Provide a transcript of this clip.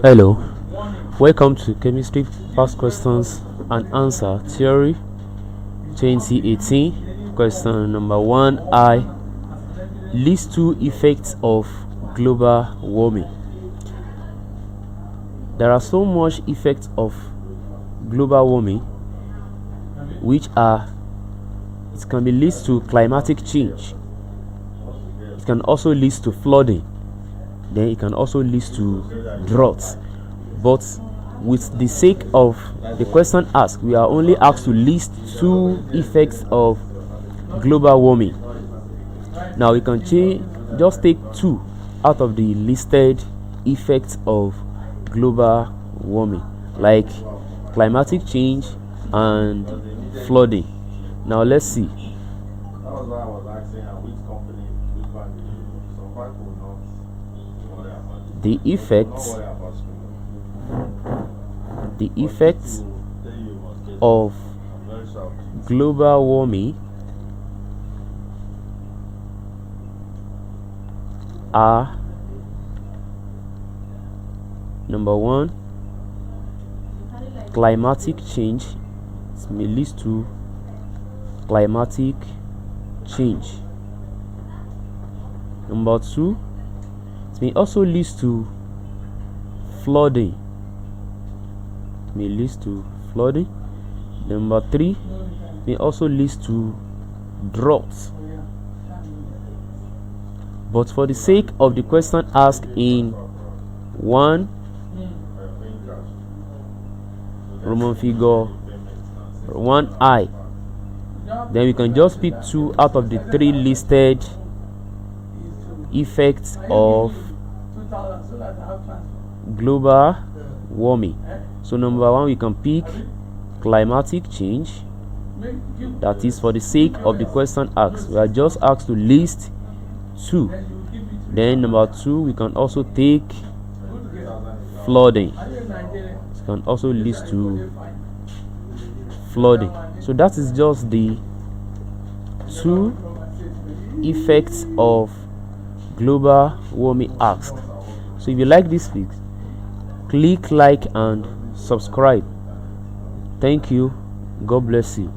Hello, welcome to Chemistry Past Questions and Answer Theory 2018. Question number 1I. List two effects of global warming. There are so much effects of global warming, which are, it can be lead to climatic change, it can also lead to flooding, then it can also lead to droughts. But with the sake of the question asked, we are only asked to list two effects of global warming. Now we can just take two out of the listed effects of global warming, like climatic change and flooding. Now let's see. The effects of global warming are: number one, climatic change. It may lead to climatic change. Number two, it may also lead to flooding. May lead to flooding. Number three, may also lead to droughts. But for the sake of the question asked in 1 Roman figure 1I, then we can just pick two out of the three listed effects of global warming. So number one, we can pick climatic change. That is for the sake of the question asked. We are just asked to list two. Then number two, we can also take flooding. It can also lead to flooding. So that is just the two effects of global warming asked. So if you like this video, click like and subscribe. Thank you. God bless you.